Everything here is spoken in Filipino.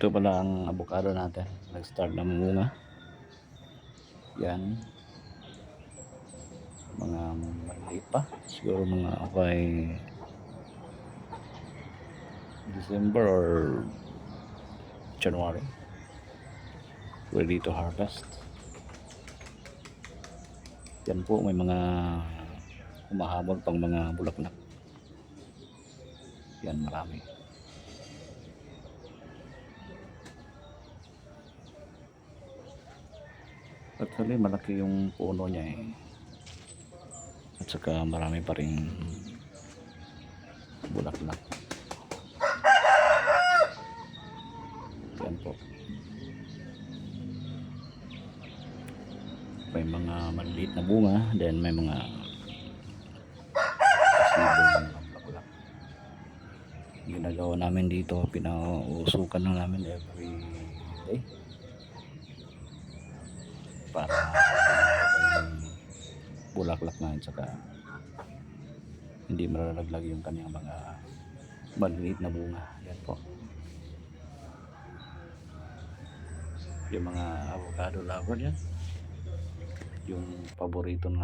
Ito pala ang avocado natin. Nag-start na munga. Yan. Mga maliit pa. Siguro mga okay December or January. Ready to harvest. Yan po, may mga humahabol pang mga bulaklak. Yan, marami. Actually, malaki yung puno niya eh. At saka marami pa rin bulaklak. Yan po. May mga maliit na bunga, then may mga kasibong bulaklak. Ginagawa namin dito, pinausukan na namin every day para bulaklak na, saka hindi malalaglag yung kanyang mga maliit na bunga. Yan po yung mga avocado lover yan, yung paborito na